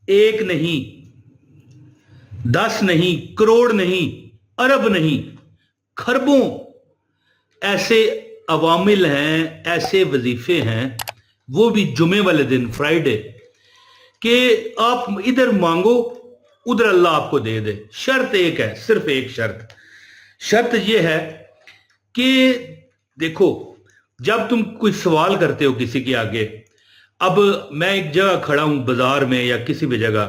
एक नहीं, 10 नहीं, करोड़ नहीं, अरब नहीं, खरबों ऐसे अवामिल हैं, ऐसे वजीफे हैं, वो भी जुमे वाले दिन, फ्राइडे, कि आप इधर मांगो उधर अल्लाह आपको दे दे। शर्त एक है, सिर्फ एक शर्त ये है कि देखो, जब तुम कोई सवाल करते हो किसी के आगे, अब मैं एक जगह खड़ा हूं बाजार में या किसी भी जगह,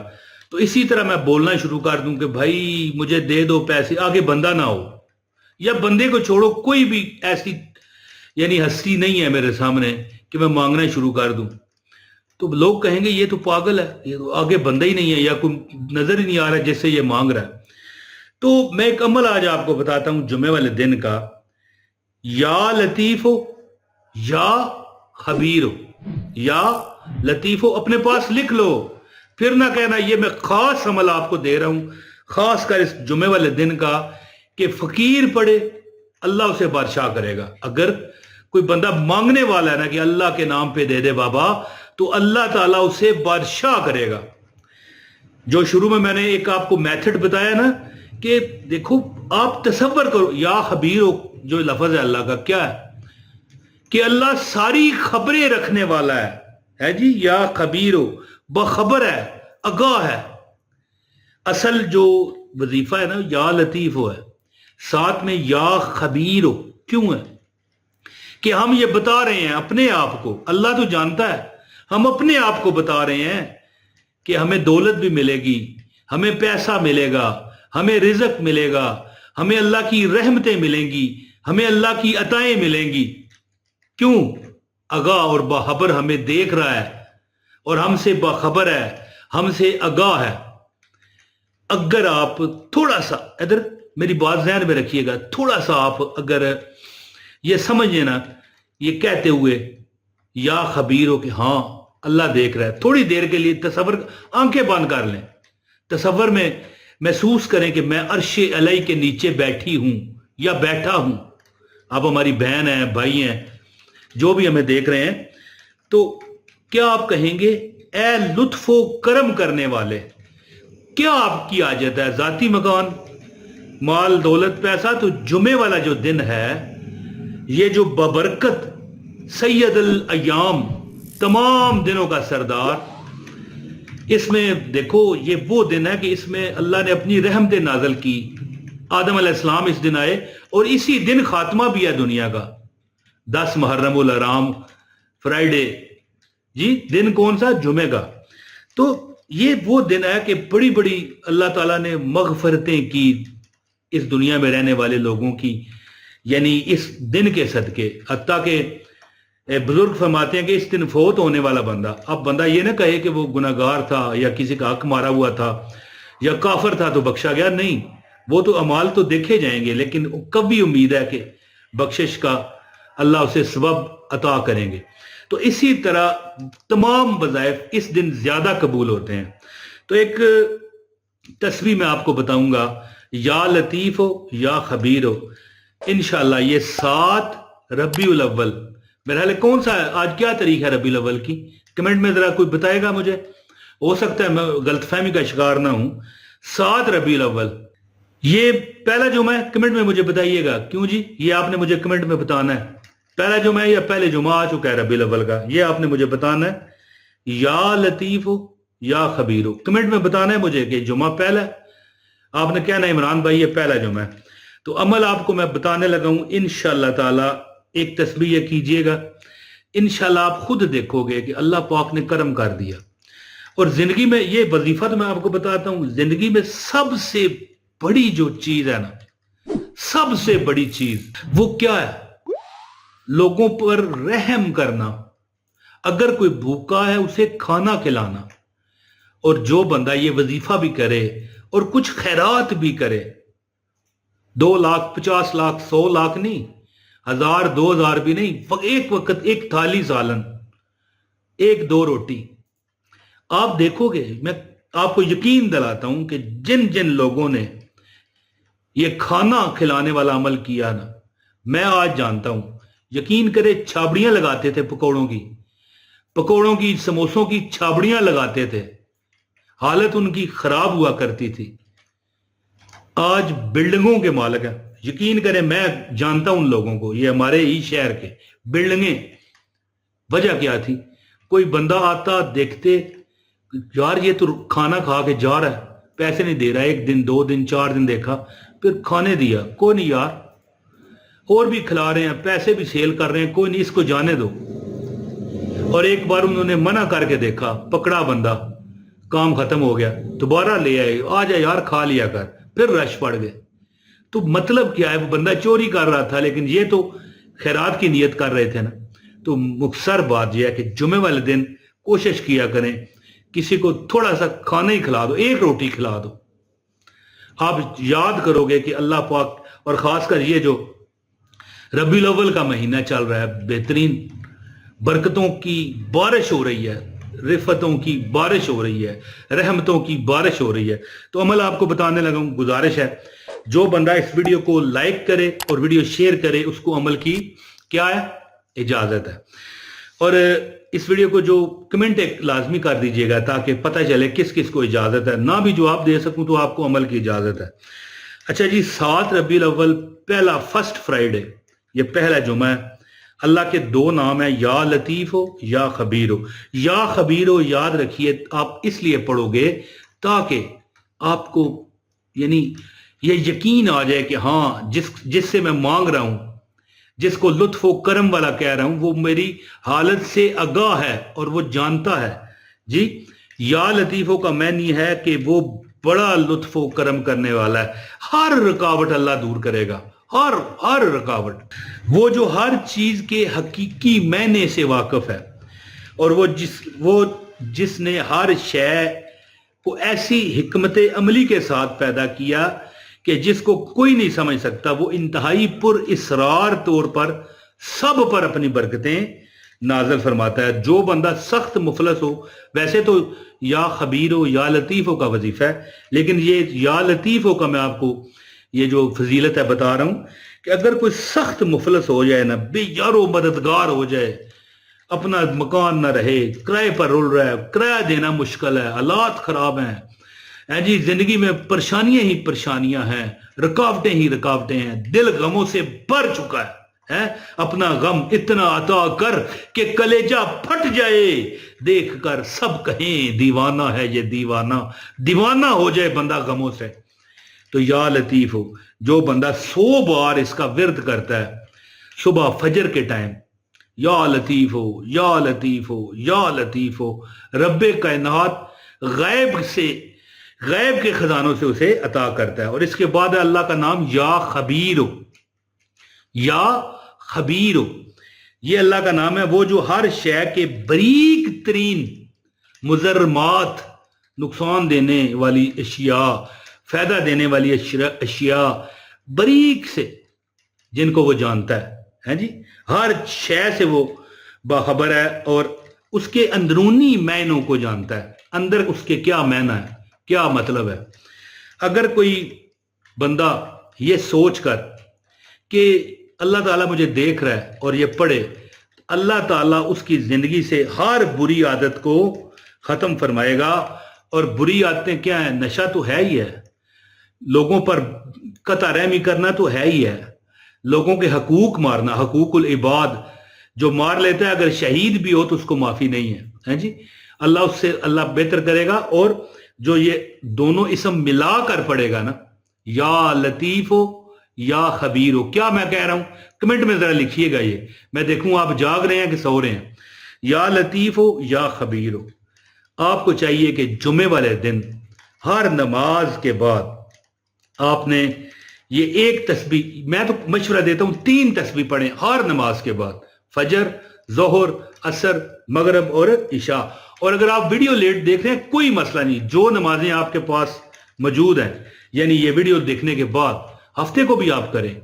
तो इसी तरह मैं बोलना शुरू कर दूं कि भाई मुझे दे दो पैसे, आगे बंदा ना हो, या बंदे को छोड़ो, कोई भी ऐसी यानी हस्ती नहीं है मेरे सामने कि मैं मांगना शुरू कर दूं, तो लोग कहेंगे ये तो पागल है, ये तो आगे बंदा ही नहीं है, या कोई नजर ही नहीं आ रहा है जिससे ये मांग रहा है। तो मैं एक अमल आज आपको बताता हूं जुमे वाले दिन का। या लतीफ हो या खबीर हो, या लतीफ हो अपने पास लिख लो, फिर ना कहना ये मैं खास अमल आपको दे रहा हूं, खास कर इस जुमे वाले दिन का, कि फकीर पड़े अल्लाह उसे बादशाह करेगा। अगर कोई बंदा मांगने वाला है ना कि अल्लाह के नाम पे दे दे बाबा, तो अल्लाह ताला उसे बादशाह करेगा। जो शुरू में मैंने एक आपको मेथड बताया ना, कि देखो आप तसव्वुर करो, या खबीर हो जो लफ्ज है अल्लाह का, क्या है कि अल्लाह सारी खबरें रखने वाला है जी। या खबीर हो, बखबर है, आगाह है। असल जो वजीफा है ना, या लतीफ हो है, साथ में या खबीर हो क्यों है? कि हम ये बता रहे हैं अपने आप को, अल्लाह तो जानता है, हम अपने आप को बता रहे हैं कि हमें दौलत भी मिलेगी, हमें पैसा मिलेगा, हमें रिज़्क मिलेगा, हमें अल्लाह की रहमतें मिलेंगी, हमें अल्लाह की अताएं मिलेंगी। क्यों? आगाह और बाखबर हमें देख रहा है और हमसे बाखबर है, हमसे आगाह है। अगर आप थोड़ा सा, इधर मेरी बात ध्यान में रखिएगा, थोड़ा सा आप अगर ये समझिए ना, ये कहते हुए या खबीर हो कि हाँ अल्लाह देख रहा है, थोड़ी देर के लिए तसव्वुर, आंखें बंद कर लें, तसव्वुर में महसूस करें कि मैं अर्शे अलई के नीचे बैठी हूं या बैठा हूं। आप हमारी बहन हैं, भाई हैं, जो भी हमें देख रहे हैं, तो क्या आप कहेंगे ए लुत्फो करम करने वाले, क्या आपकी आजत है? जाती मकान, माल, दौलत, पैसा। तो जुमे वाला जो दिन है, ये जो बबरकत सैयदुल अय्याम, तमाम दिनों का सरदार, इसमें देखो ये वो दिन है कि इसमें अल्लाह ने अपनी रहमतें नाज़िल की। आदम अलैहिस्सलाम इस दिन आए और इसी दिन खात्मा भी है दुनिया का, 10 मुहर्रमुल हराम, फ्राइडे जी। दिन कौन सा? जुमे का। तो ये वो दिन है कि बड़ी बड़ी अल्लाह ताला ने मगफरतें की इस दुनिया में रहने वाले लोगों की, यानी इस दिन के सदके। हत्ता के बुजुर्ग फरमाते हैं कि इस दिन फोत होने वाला बंदा, अब बंदा ये ना कहे कि वो गुनाहगार था या किसी का हक मारा हुआ था या काफर था तो बख्शा गया, नहीं, वो तो अमाल तो देखे जाएंगे, लेकिन कभी उम्मीद है कि बख्शिश का अल्लाह उसे सबब अता करेंगे। तो इसी तरह तमाम वज़ाइफ इस दिन ज्यादा कबूल होते हैं। तो एक तस्वीर मैं आपको बताऊंगा, या लतीफ हो या खबीर हो, इंशाअल्लाह ये 7 रबीउल अव्वल, मेरा ख्याल कौन सा है आज, क्या तारीख है रबीउल अव्वल की? कमेंट में जरा कोई बताएगा मुझे, हो सकता है मैं गलतफहमी का शिकार ना हूं। 7 रबीउल अव्वल ये पहला जुमा है, कमेंट में मुझे बताइएगा। क्यों जी? ये आपने मुझे कमेंट में बताना है, पहला जुमा है या पहले जुमा आ चुका है रबीउल अव्वल का, ये आपने मुझे बताना है। या लतीफ हो या खबीर हो, कमेंट में बताना है मुझे कि जुमा पहला है। आपने कहना है इमरान भाई ये पहला जुमा है। तो अमल आपको मैं बताने लगा हूं इंशाअल्लाह ताला, एक तस्बीह कीजिएगा, इंशाअल्लाह आप खुद देखोगे कि अल्लाह पाक ने करम कर दिया। और जिंदगी में ये वजीफा तो मैं आपको बताता हूं, जिंदगी में सबसे बड़ी जो चीज है ना, सबसे बड़ी चीज वो क्या है? लोगों पर रहम करना। अगर कोई भूखा है उसे खाना खिलाना। और जो बंदा ये वजीफा भी करे और कुछ खैरात भी करे, 2 लाख, 50 लाख, 100 लाख नहीं, 1000, 2000 भी नहीं, एक वक्त एक थाली सालन, 1-2 रोटी, आप देखोगे, मैं आपको यकीन दिलाता हूं कि जिन जिन लोगों ने ये खाना खिलाने वाला अमल किया ना, मैं आज जानता हूं, यकीन करे, छाबड़ियां लगाते थे पकौड़ों की, समोसों की छाबड़ियां लगाते थे। हालत उनकी खराब हुआ करती थी। आज बिल्डिंगों के मालिक हैं, यकीन करें मैं जानता हूं उन लोगों को, ये हमारे ही शहर के बिल्डिंगें। वजह क्या थी? कोई बंदा आता, देखते यार ये तो खाना खा के जा रहा है, पैसे नहीं दे रहा, 1 दिन 2 दिन 4 दिन देखा, फिर खाने दिया, कोई नहीं यार, और भी खिला रहे हैं, पैसे भी सेल कर रहे हैं, कोई नहीं इसको जाने दो। और एक बार उन्होंने मना करके देखा, पकड़ा बंदा, काम खत्म हो गया, दोबारा ले आए, आ जा यार खा लिया कर, फिर रश पड़ गए। तो मतलब क्या है, वो बंदा चोरी कर रहा था लेकिन ये तो खैरात की नियत कर रहे थे ना। तो मुख्तसर बात यह है कि जुमे वाले दिन कोशिश किया करें, किसी को थोड़ा सा खाना ही खिला दो, 1 रोटी खिला दो। आप याद करोगे कि अल्लाह पाक, और खासकर ये जो रबीउल अव्वल का महीना चल रहा है, बेहतरीन बरकतों की बारिश हो रही है, रिफतों की बारिश हो रही है, रहमतों की बारिश हो रही है। तो अमल आपको बताने लगा हूं, गुजारिश है जो बंदा इस वीडियो को लाइक करे और वीडियो शेयर करे, उसको अमल की क्या है, इजाजत है। और इस वीडियो को जो कमेंट एक लाजमी कर दीजिएगा ताकि पता चले किस किस को इजाजत है, ना भी जवाब दे सकूं तो आपको अमल की इजाजत है। अच्छा जी, 7 रबीउल अव्वल पहला फर्स्ट फ्राइडे, ये पहला जुमा है। अल्लाह के 2 नाम है, या लतीफ हो या खबीर हो। या खबीर हो याद रखिए, आप इसलिए पढ़ोगे ताकि आपको यानी ये यकीन आ जाए कि हाँ जिससे मैं मांग रहा हूं, जिसको लुत्फ व करम वाला कह रहा हूं, वो मेरी हालत से आगाह है और वो जानता है जी। या लतीफों का मैन ये है कि वो बड़ा लुत्फ व करम करने वाला है, हर रुकावट अल्लाह दूर करेगा, हर रुकावट। वो जो हर चीज के हकीकी मैने से वाकिफ है, और वो जिसने हर शय को ऐसी हिकमत अमली के साथ पैदा किया कि जिसको कोई नहीं समझ सकता, वो इंतहाई पुर इसरार तौर पर सब पर अपनी बरकतें नाज़िल फरमाता है। जो बंदा सख्त मुफलस हो, वैसे तो या खबीर हो या लतीफ हो का वजीफा है, लेकिन ये या लतीफ हो का मैं आपको ये जो फजीलत है बता रहा हूं कि अगर कोई सख्त मुफलस हो जाए ना, बेयारो मददगार हो जाए, अपना मकान ना रहे, किराए पर रुल रहा है, किराया देना मुश्किल है, हालात खराब हैं जी, जिंदगी में परेशानियां ही परेशानियां हैं, रुकावटें ही रुकावटें हैं, दिल गमों से भर चुका है, अपना गम इतना अता कर कि कलेजा फट जाए, देख कर सब कहें दीवाना है ये दीवाना, दीवाना हो जाए बंदा गमों से। तो या लतीफ हो, जो बंदा 100 बार इसका विर्द करता है सुबह फजर के टाइम, या लतीफ हो या लतीफ हो या लतीफ हो, रब्बे कायनात गैब के खजानों से उसे अता करता है। और इसके बाद अल्लाह का नाम या खबीर हो, या खबीर हो, ये अल्लाह का नाम है, वो जो हर शय के बरीक तरीन मुजर्रमात, नुकसान देने वाली अशिया, फायदा देने वाली अशिया बरीक से जिनको वो जानता है जी, हर शय से वो बाखबर है और उसके अंदरूनी मैनों को जानता है, अंदर उसके क्या मैना है, क्या मतलब है। अगर कोई बंदा ये सोच कर कि अल्लाह ताला मुझे देख रहा है और ये पढ़े, अल्लाह ताला उसकी जिंदगी से हर बुरी आदत को खत्म फरमाएगा। और बुरी आदतें क्या है? नशा तो है ही है, लोगों पर कता रहमी करना तो है ही है, लोगों के हकूक मारना, हकूकुल इबाद जो मार लेता है, अगर शहीद भी हो तो उसको माफी नहीं है जी। अल्लाह उससे अल्लाह बेहतर करेगा। और जो ये दोनों इसम मिलाकर पड़ेगा ना, या लतीफ हो या खबीर हो, क्या मैं कह रहा हूं कमेंट में जरा लिखिएगा, ये मैं देखूं आप जाग रहे हैं कि सो रहे हैं। या लतीफ हो या खबीर हो, आपको चाहिए कि जुमे वाले दिन हर नमाज के बाद आपने ये एक तस्बीह, मैं तो मशवरा देता हूं 3 तस्बीह पढ़ें हर नमाज के बाद, फजर, जोहर, असर, मगरब और इशा। और अगर आप वीडियो लेट देख रहे हैं कोई मसला नहीं, जो नमाजें आपके पास मौजूद हैं, यानी ये वीडियो देखने के बाद हफ्ते को भी आप करें।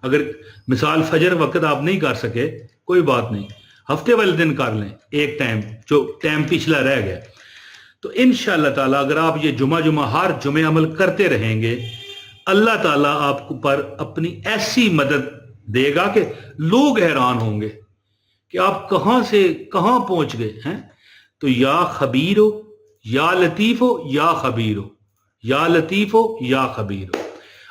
अगर मिसाल फजर वक्त आप नहीं कर सके कोई बात नहीं, हफ्ते वाले दिन कर लें एक टाइम, जो टाइम पिछला रह गया। तो इंशाअल्लाह ताला अगर आप ये जुमा हर जुमे अमल करते रहेंगे, अल्लाह ताला आपको पर अपनी ऐसी मदद देगा कि लोग हैरान होंगे कि आप कहां से कहां पहुंच गए हैं। तो या खबीर हो یا لطیف ہو یا خبیر ہو، یا لطیف ہو یا خبیر ہو۔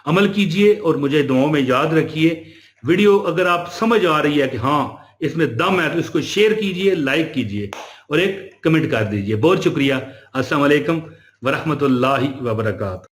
عمل کیجئے اور مجھے دعاؤں میں یاد رکھیے۔ ویڈیو اگر آپ سمجھ آ رہی ہے کہ ہاں اس میں دم ہے تو اس کو شیئر کیجئے، لائک کیجئے اور ایک کمنٹ کر دیجئے۔ بہت شکریہ۔ السلام علیکم ورحمۃ اللہ وبرکاتہ۔